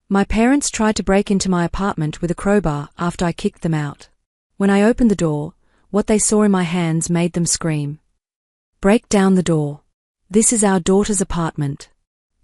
My parents tried to break into my apartment with a crowbar after I kicked them out. When I opened the door, what they saw in my hands made them scream. "Break down the door. This is our daughter's apartment."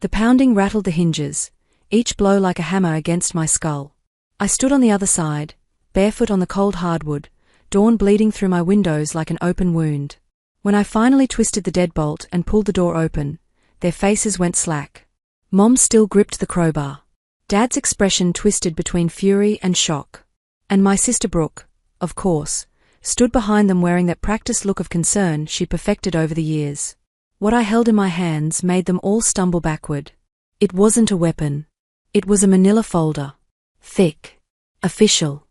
The pounding rattled the hinges, each blow like a hammer against my skull. I stood on the other side, barefoot on the cold hardwood, dawn bleeding through my windows like an open wound. When I finally twisted the deadbolt and pulled the door open, their faces went slack. Mom still gripped the crowbar. Dad's expression twisted between fury and shock. And my sister Brooke, of course, stood behind them wearing that practiced look of concern she'd perfected over the years. What I held in my hands made them all stumble backward. It wasn't a weapon. It was a manila folder. Thick. Official.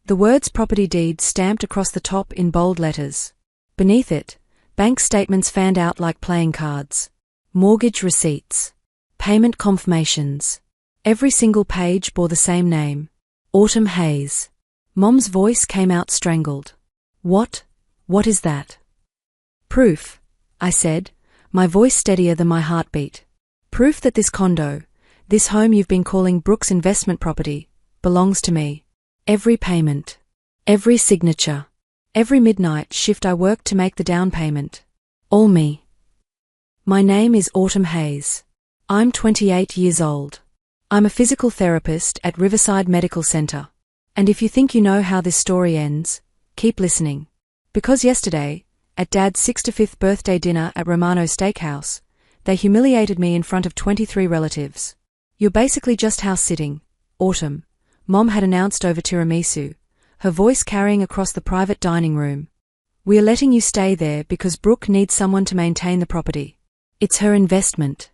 The words property deed stamped across the top in bold letters. Beneath it, bank statements fanned out like playing cards. Mortgage receipts. Payment confirmations. Every single page bore the same name. Autumn Hayes. Mom's voice came out strangled. What is that?" "Proof," I said, my voice steadier than my heartbeat. "Proof that this condo, this home you've been calling Brooke's investment property, belongs to me. Every payment. Every signature. Every midnight shift I worked to make the down payment. All me. My name is Autumn Hayes. I'm 28 years old. I'm a physical therapist at Riverside Medical Center. And if you think you know how this story ends, keep listening. Because yesterday, at Dad's 65th birthday dinner at Romano's Steakhouse, they humiliated me in front of 23 relatives. You're basically just house-sitting, Autumn," Mom had announced over tiramisu, her voice carrying across the private dining room. "We are letting you stay there because Brooke needs someone to maintain the property. It's her investment."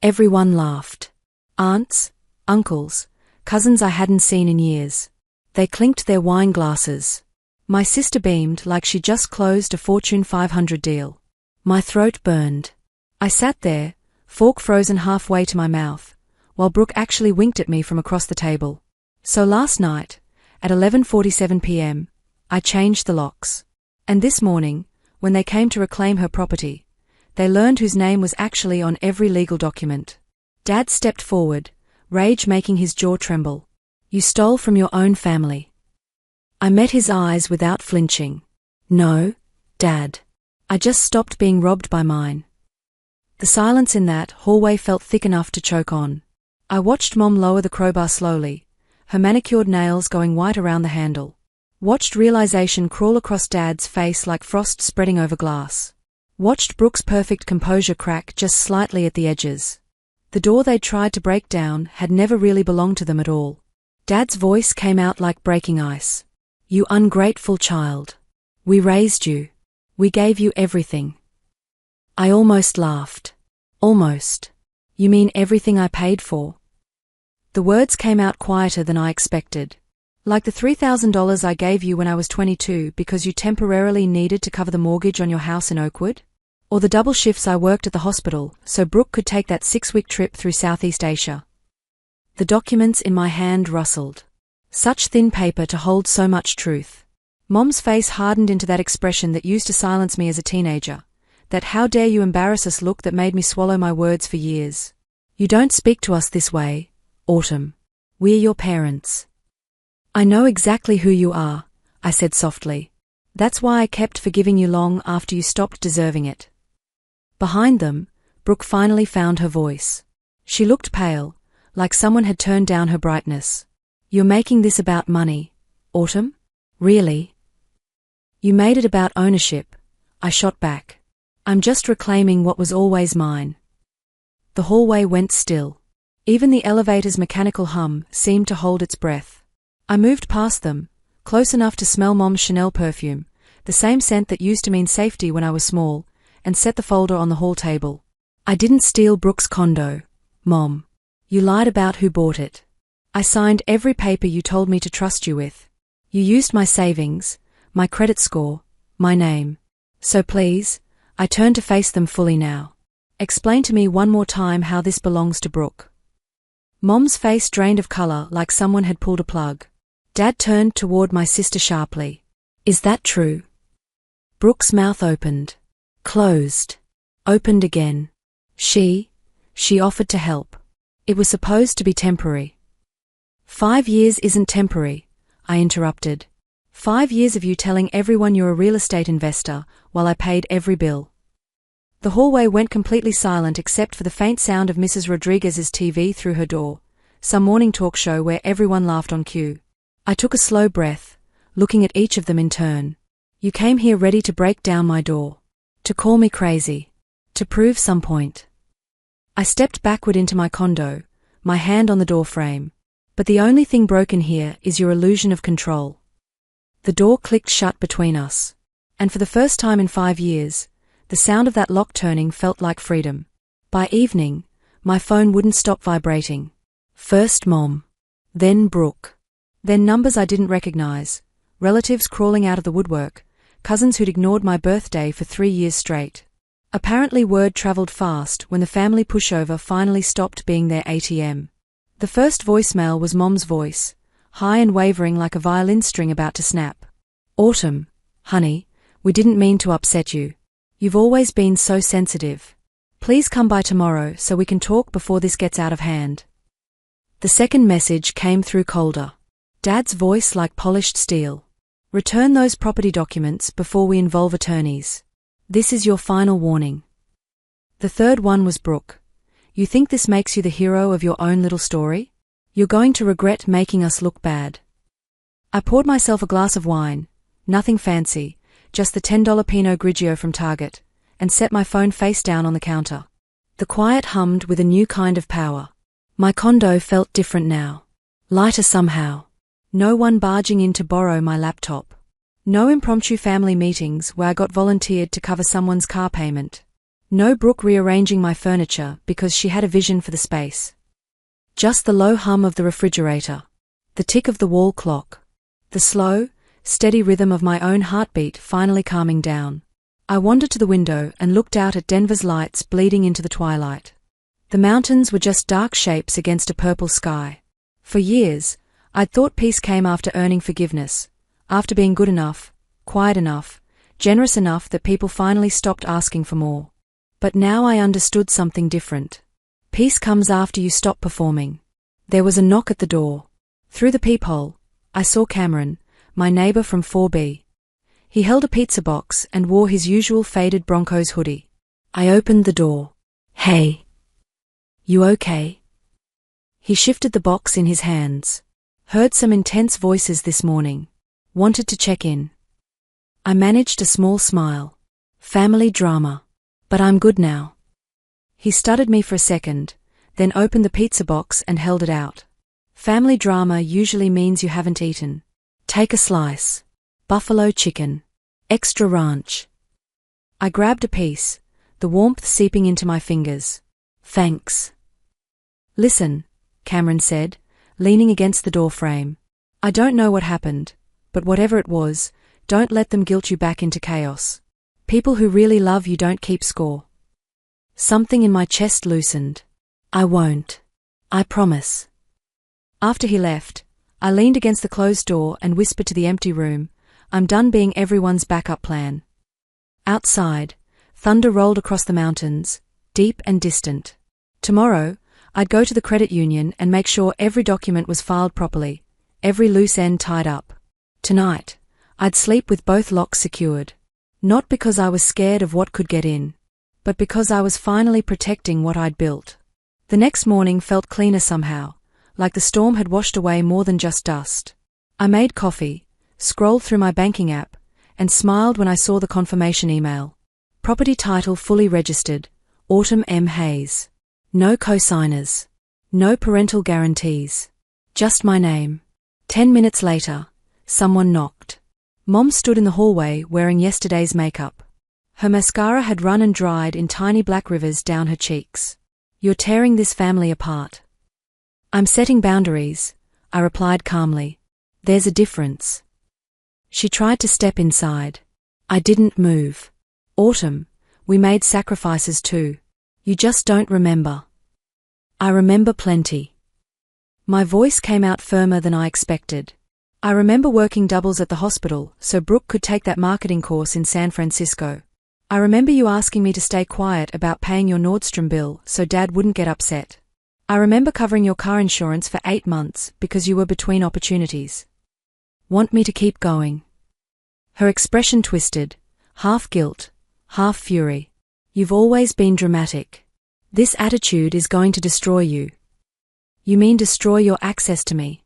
Everyone laughed. Aunts, uncles, cousins I hadn't seen in years. They clinked their wine glasses. My sister beamed like she just closed a Fortune 500 deal. My throat burned. I sat there, fork frozen halfway to my mouth, while Brooke actually winked at me from across the table. So last night, at 11:47 p.m., I changed the locks. And this morning, when they came to reclaim her property, they learned whose name was actually on every legal document. Dad stepped forward, rage making his jaw tremble. "You stole from your own family." I met his eyes without flinching. "No, Dad. I just stopped being robbed by mine." The silence in that hallway felt thick enough to choke on. I watched Mom lower the crowbar slowly, her manicured nails going white around the handle. Watched realization crawl across Dad's face like frost spreading over glass. Watched Brooke's perfect composure crack just slightly at the edges. The door they'd tried to break down had never really belonged to them at all. Dad's voice came out like breaking ice. "You ungrateful child. We raised you. We gave you everything." I almost laughed. "Almost. You mean everything I paid for?" The words came out quieter than I expected. "Like the $3,000 I gave you when I was 22 because you temporarily needed to cover the mortgage on your house in Oakwood? Or the double shifts I worked at the hospital so Brooke could take that 6-week trip through Southeast Asia?" The documents in my hand rustled. Such thin paper to hold so much truth. Mom's face hardened into that expression that used to silence me as a teenager, that "how dare you embarrass us" look that made me swallow my words for years. "You don't speak to us this way, Autumn. We're your parents." "I know exactly who you are," I said softly. "That's why I kept forgiving you long after you stopped deserving it." Behind them, Brooke finally found her voice. She looked pale, like someone had turned down her brightness. "You're making this about money, Autumn? Really?" "You made it about ownership," I shot back. "I'm just reclaiming what was always mine." The hallway went still. Even the elevator's mechanical hum seemed to hold its breath. I moved past them, close enough to smell Mom's Chanel perfume, the same scent that used to mean safety when I was small, and set the folder on the hall table. "I didn't steal Brooke's condo, Mom. You lied about who bought it. I signed every paper you told me to trust you with. You used my savings, my credit score, my name. So please," I turned to face them fully now, "explain to me one more time how this belongs to Brooke." Mom's face drained of color like someone had pulled a plug. Dad turned toward my sister sharply. "Is that true?" Brooke's mouth opened. Closed. Opened again. She offered to help. It was supposed to be temporary. 5 years isn't temporary, I interrupted. 5 years of you telling everyone you're a real estate investor while I paid every bill. The hallway went completely silent except for the faint sound of Mrs. Rodriguez's TV through her door, some morning talk show where everyone laughed on cue. I took a slow breath, looking at each of them in turn. You came here ready to break down my door. To call me crazy. To prove some point. I stepped backward into my condo, my hand on the door frame. But the only thing broken here is your illusion of control. The door clicked shut between us. And for the first time in 5 years, the sound of that lock turning felt like freedom. By evening, my phone wouldn't stop vibrating. First Mom. Then Brooke. Then numbers I didn't recognize, relatives crawling out of the woodwork, cousins who'd ignored my birthday for 3 years straight. Apparently word traveled fast when the family pushover finally stopped being their ATM. The first voicemail was Mom's voice, high and wavering like a violin string about to snap. Autumn, honey, we didn't mean to upset you. You've always been so sensitive. Please come by tomorrow so we can talk before this gets out of hand. The second message came through colder. Dad's voice like polished steel. Return those property documents before we involve attorneys. This is your final warning. The third one was Brooke. You think this makes you the hero of your own little story? You're going to regret making us look bad. I poured myself a glass of wine, nothing fancy, just the $10 Pinot Grigio from Target, and set my phone face down on the counter. The quiet hummed with a new kind of power. My condo felt different now. Lighter somehow. No one barging in to borrow my laptop. No impromptu family meetings where I got volunteered to cover someone's car payment. No Brooke rearranging my furniture because she had a vision for the space. Just the low hum of the refrigerator. The tick of the wall clock. The slow, steady rhythm of my own heartbeat finally calming down. I wandered to the window and looked out at Denver's lights bleeding into the twilight. The mountains were just dark shapes against a purple sky. For years, I'd thought peace came after earning forgiveness, after being good enough, quiet enough, generous enough that people finally stopped asking for more. But now I understood something different. Peace comes after you stop performing. There was a knock at the door. Through the peephole, I saw Cameron, my neighbor from 4B. He held a pizza box and wore his usual faded Broncos hoodie. I opened the door. Hey. You okay? He shifted the box in his hands. Heard some intense voices this morning. Wanted to check in. I managed a small smile. Family drama. But I'm good now. He studied me for a second, then opened the pizza box and held it out. Family drama usually means you haven't eaten. Take a slice. Buffalo chicken. Extra ranch. I grabbed a piece, the warmth seeping into my fingers. Thanks. Listen, Cameron said, leaning against the door frame. I don't know what happened, but whatever it was, don't let them guilt you back into chaos. People who really love you don't keep score. Something in my chest loosened. I won't. I promise. After he left, I leaned against the closed door and whispered to the empty room, I'm done being everyone's backup plan. Outside, thunder rolled across the mountains, deep and distant. Tomorrow, I'd go to the credit union and make sure every document was filed properly, every loose end tied up. Tonight, I'd sleep with both locks secured. Not because I was scared of what could get in, but because I was finally protecting what I'd built. The next morning felt cleaner somehow, like the storm had washed away more than just dust. I made coffee, scrolled through my banking app, and smiled when I saw the confirmation email. Property title fully registered, Autumn M. Hayes. No co-signers. No parental guarantees. Just my name. 10 minutes later, someone knocked. Mom stood in the hallway wearing yesterday's makeup. Her mascara had run and dried in tiny black rivers down her cheeks. You're tearing this family apart. I'm setting boundaries, I replied calmly. There's a difference. She tried to step inside. I didn't move. Autumn, we made sacrifices too. You just don't remember. I remember plenty. My voice came out firmer than I expected. I remember working doubles at the hospital so Brooke could take that marketing course in San Francisco. I remember you asking me to stay quiet about paying your Nordstrom bill so Dad wouldn't get upset. I remember covering your car insurance for 8 months because you were between opportunities. Want me to keep going? Her expression twisted, half guilt, half fury. You've always been dramatic. This attitude is going to destroy you. You mean destroy your access to me?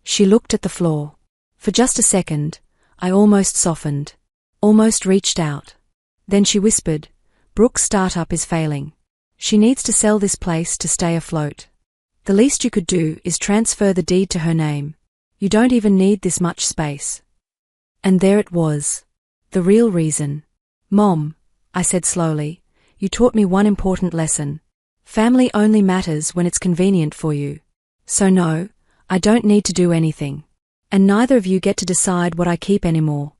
She looked at the floor. For just a second, I almost softened, almost reached out. Then she whispered, Brooke's startup is failing. She needs to sell this place to stay afloat. The least you could do is transfer the deed to her name. You don't even need this much space. And there it was. The real reason. Mom, I said slowly, you taught me one important lesson. Family only matters when it's convenient for you. So no, I don't need to do anything. And neither of you get to decide what I keep anymore.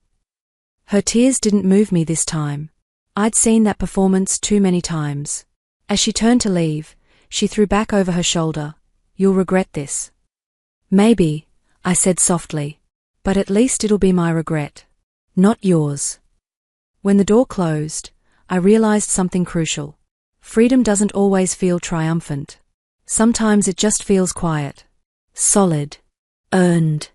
Her tears didn't move me this time. I'd seen that performance too many times. As she turned to leave, she threw back over her shoulder, You'll regret this. Maybe, I said softly, but at least it'll be my regret. Not yours. When the door closed, I realized something crucial. Freedom doesn't always feel triumphant. Sometimes it just feels quiet. Solid. Earned.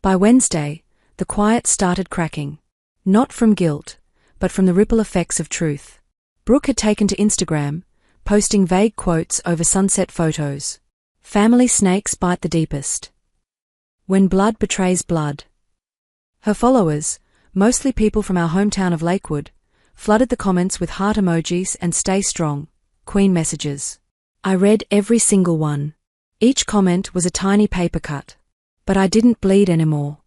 By Wednesday, the quiet started cracking. Not from guilt, but from the ripple effects of truth. Brooke had taken to Instagram, posting vague quotes over sunset photos. Family snakes bite the deepest. When blood betrays blood. Her followers, mostly people from our hometown of Lakewood, flooded the comments with heart emojis and stay strong, Queen messages. I read every single one. Each comment was a tiny paper cut. But I didn't bleed anymore.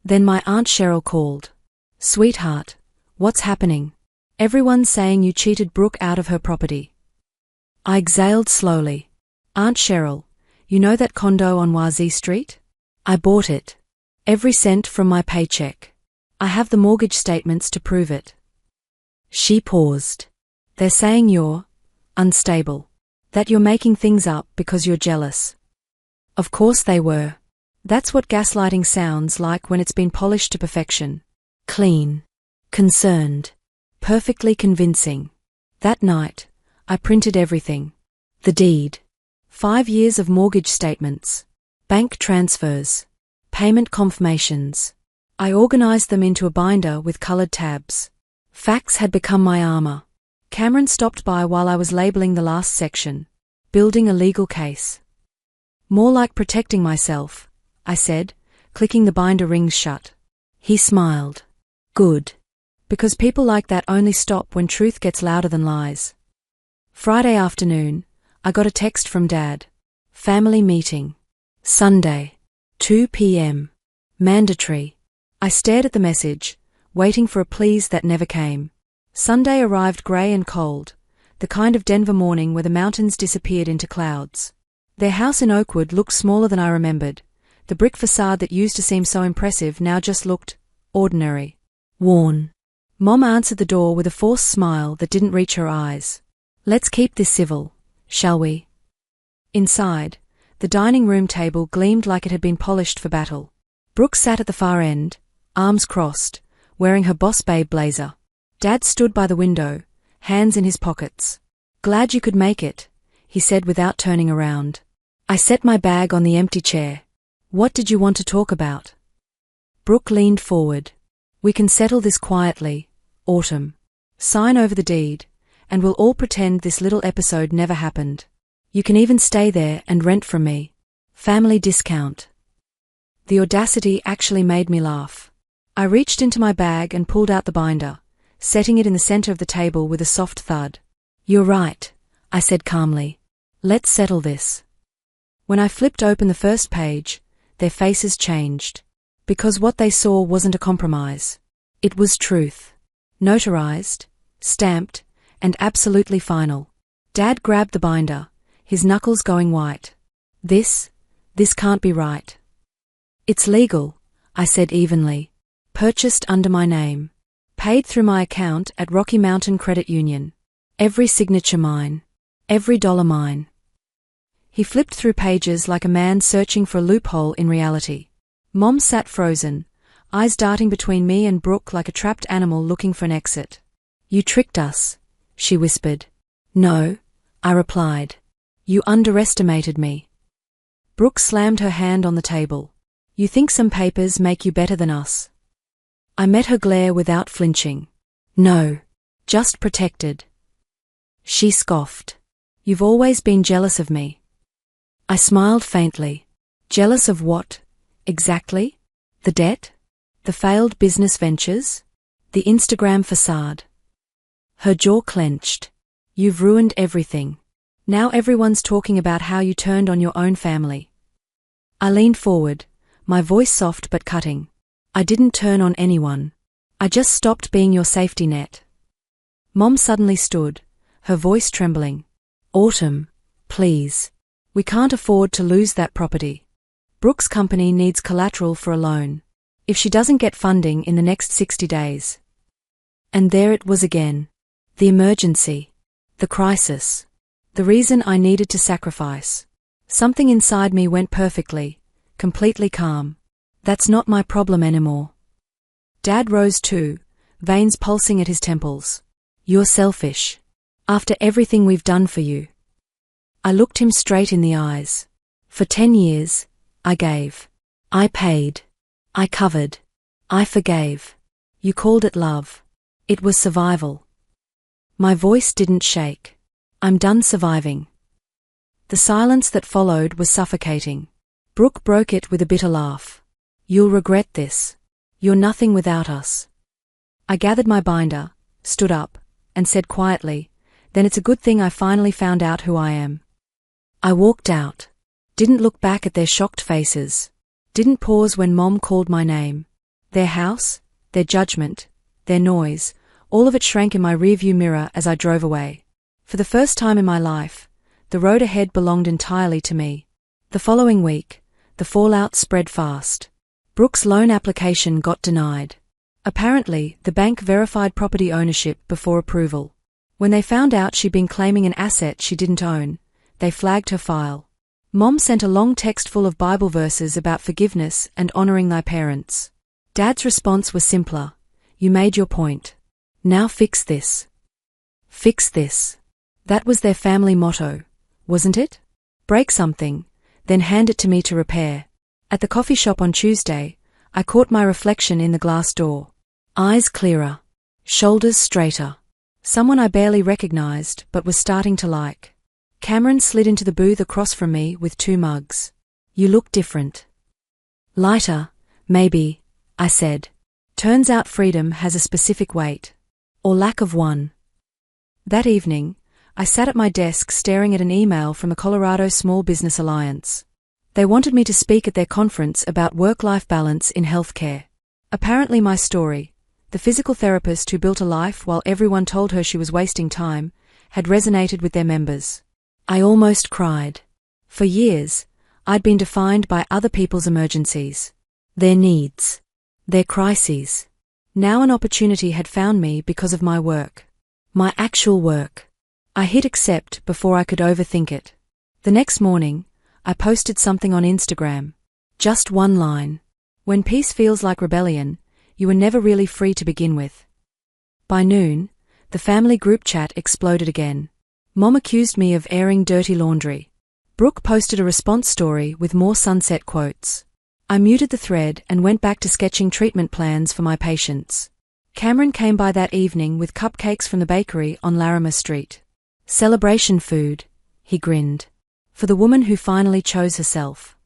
Then my Aunt Cheryl called. Sweetheart, what's happening? Everyone's saying you cheated Brooke out of her property. I exhaled slowly. Aunt Cheryl, you know that condo on Wazee Street? I bought it. Every cent from my paycheck. I have the mortgage statements to prove it. She paused. They're saying you're unstable. That you're making things up because you're jealous. Of course they were. That's what gaslighting sounds like when it's been polished to perfection. Clean. Concerned. Perfectly convincing. That night, I printed everything. The deed. 5 years of mortgage statements. Bank transfers. Payment confirmations. I organized them into a binder with colored tabs. Facts had become my armor. Cameron stopped by while I was labeling the last section. Building a legal case. More like protecting myself, I said, clicking the binder rings shut. He smiled. Good. Because people like that only stop when truth gets louder than lies. Friday afternoon, I got a text from Dad. Family meeting. Sunday. 2 p.m. Mandatory. I stared at the message, waiting for a please that never came. Sunday arrived grey and cold, the kind of Denver morning where the mountains disappeared into clouds. Their house in Oakwood looked smaller than I remembered. The brick facade that used to seem so impressive now just looked ordinary. Worn. Mom answered the door with a forced smile that didn't reach her eyes. Let's keep this civil, shall we? Inside, the dining room table gleamed like it had been polished for battle. Brooke sat at the far end, arms crossed, wearing her boss babe blazer. Dad stood by the window, hands in his pockets. Glad you could make it, he said without turning around. I set my bag on the empty chair. What did you want to talk about? Brooke leaned forward. We can settle this quietly, Autumn. Sign over the deed, and we'll all pretend this little episode never happened. You can even stay there and rent from me. Family discount. The audacity actually made me laugh. I reached into my bag and pulled out the binder, setting it in the center of the table with a soft thud. You're right, I said calmly. Let's settle this. When I flipped open the first page, their faces changed. Because what they saw wasn't a compromise. It was truth. Notarized, stamped, and absolutely final. Dad grabbed the binder, his knuckles going white. This can't be right. It's legal, I said evenly. Purchased under my name. Paid through my account at Rocky Mountain Credit Union. Every signature mine. Every dollar mine. He flipped through pages like a man searching for a loophole in reality. Mom sat frozen, eyes darting between me and Brooke like a trapped animal looking for an exit. You tricked us, she whispered. No, I replied. You underestimated me. Brooke slammed her hand on the table. You think some papers make you better than us? I met her glare without flinching. No. Just protected. She scoffed. You've always been jealous of me. I smiled faintly. Jealous of what, exactly? The debt? The failed business ventures? The Instagram facade? Her jaw clenched. You've ruined everything. Now everyone's talking about how you turned on your own family. I leaned forward, my voice soft but cutting. I didn't turn on anyone. I just stopped being your safety net. Mom suddenly stood, her voice trembling. Autumn, please. We can't afford to lose that property. Brooke's company needs collateral for a loan. If she doesn't get funding in the next 60 days. And there it was again. The emergency. The crisis. The reason I needed to sacrifice. Something inside me went perfectly, completely calm. That's not my problem anymore. Dad rose too, veins pulsing at his temples. You're selfish. After everything we've done for you. I looked him straight in the eyes. For 10 years, I gave. I paid. I covered. I forgave. You called it love. It was survival. My voice didn't shake. I'm done surviving. The silence that followed was suffocating. Brooke broke it with a bitter laugh. You'll regret this. You're nothing without us. I gathered my binder, stood up, and said quietly, then it's a good thing I finally found out who I am. I walked out. Didn't look back at their shocked faces. Didn't pause when Mom called my name. Their house, their judgment, their noise, all of it shrank in my rearview mirror as I drove away. For the first time in my life, the road ahead belonged entirely to me. The following week, the fallout spread fast. Brooke's loan application got denied. Apparently, the bank verified property ownership before approval. When they found out she'd been claiming an asset she didn't own, they flagged her file. Mom sent a long text full of Bible verses about forgiveness and honoring thy parents. Dad's response was simpler. You made your point. Now fix this. Fix this. That was their family motto, wasn't it? Break something, then hand it to me to repair. At the coffee shop on Tuesday, I caught my reflection in the glass door. Eyes clearer. Shoulders straighter. Someone I barely recognized but was starting to like. Cameron slid into the booth across from me with 2 mugs. You look different. Lighter, maybe, I said. Turns out freedom has a specific weight. Or lack of one. That evening, I sat at my desk staring at an email from the Colorado Small Business Alliance. They wanted me to speak at their conference about work-life balance in healthcare. Apparently my story, the physical therapist who built a life while everyone told her she was wasting time, had resonated with their members. I almost cried. For years, I'd been defined by other people's emergencies. Their needs. Their crises. Now an opportunity had found me because of my work. My actual work. I hit accept before I could overthink it. The next morning, I posted something on Instagram. Just one line. When peace feels like rebellion, you were never really free to begin with. By noon, the family group chat exploded again. Mom accused me of airing dirty laundry. Brooke posted a response story with more sunset quotes. I muted the thread and went back to sketching treatment plans for my patients. Cameron came by that evening with cupcakes from the bakery on Larimer Street. Celebration food, he grinned. For the woman who finally chose herself.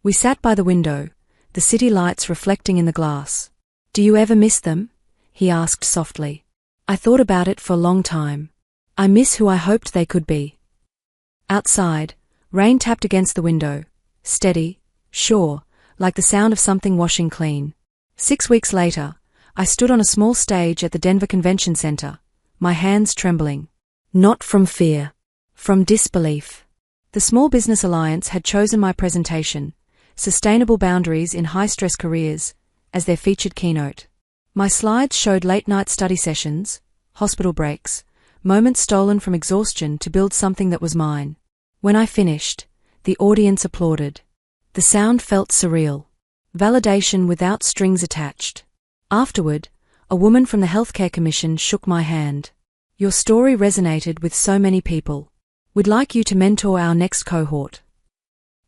We sat by the window, the city lights reflecting in the glass. Do you ever miss them? He asked softly. I thought about it for a long time. I miss who I hoped they could be. Outside, rain tapped against the window, steady, sure, like the sound of something washing clean. 6 weeks later, I stood on a small stage at the Denver Convention Center, my hands trembling. Not from fear. From disbelief. The Small Business Alliance had chosen my presentation, Sustainable Boundaries in High-Stress Careers, as their featured keynote. My slides showed late-night study sessions, hospital breaks, moments stolen from exhaustion to build something that was mine. When I finished, the audience applauded. The sound felt surreal. Validation without strings attached. Afterward, a woman from the Healthcare Commission shook my hand. Your story resonated with so many people. We'd like you to mentor our next cohort.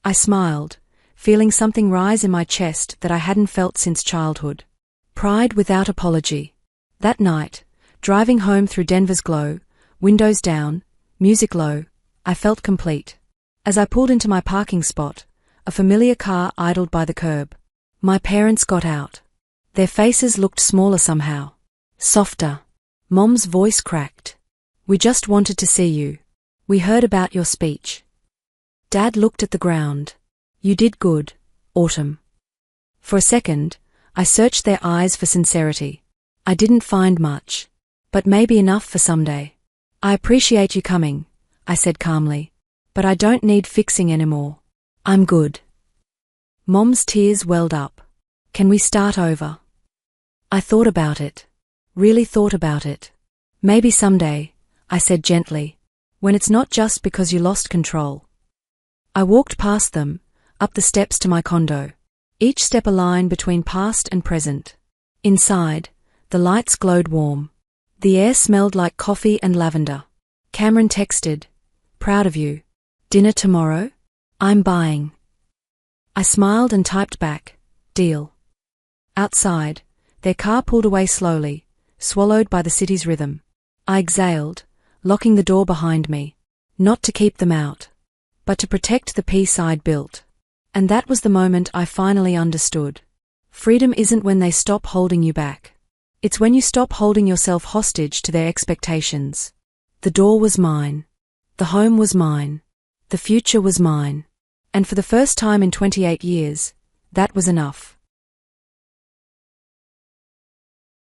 I smiled, feeling something rise in my chest that I hadn't felt since childhood. Pride without apology. That night, driving home through Denver's glow, windows down, music low, I felt complete. As I pulled into my parking spot, a familiar car idled by the curb. My parents got out. Their faces looked smaller somehow. Softer. Mom's voice cracked. We just wanted to see you. We heard about your speech. Dad looked at the ground. You did good, Autumn. For a second, I searched their eyes for sincerity. I didn't find much. But maybe enough for someday. I appreciate you coming, I said calmly. But I don't need fixing anymore. I'm good. Mom's tears welled up. Can we start over? I thought about it. Really thought about it. Maybe someday, I said gently, when it's not just because you lost control. I walked past them, up the steps to my condo. Each step a line between past and present. Inside, the lights glowed warm. The air smelled like coffee and lavender. Cameron texted, "Proud of you. Dinner tomorrow? I'm buying." I smiled and typed back, "Deal." Outside, their car pulled away slowly, swallowed by the city's rhythm. I exhaled, locking the door behind me. Not to keep them out, but to protect the peace I'd built. And that was the moment I finally understood. Freedom isn't when they stop holding you back. It's when you stop holding yourself hostage to their expectations. The door was mine. The home was mine. The future was mine. And for the first time in 28 years, that was enough.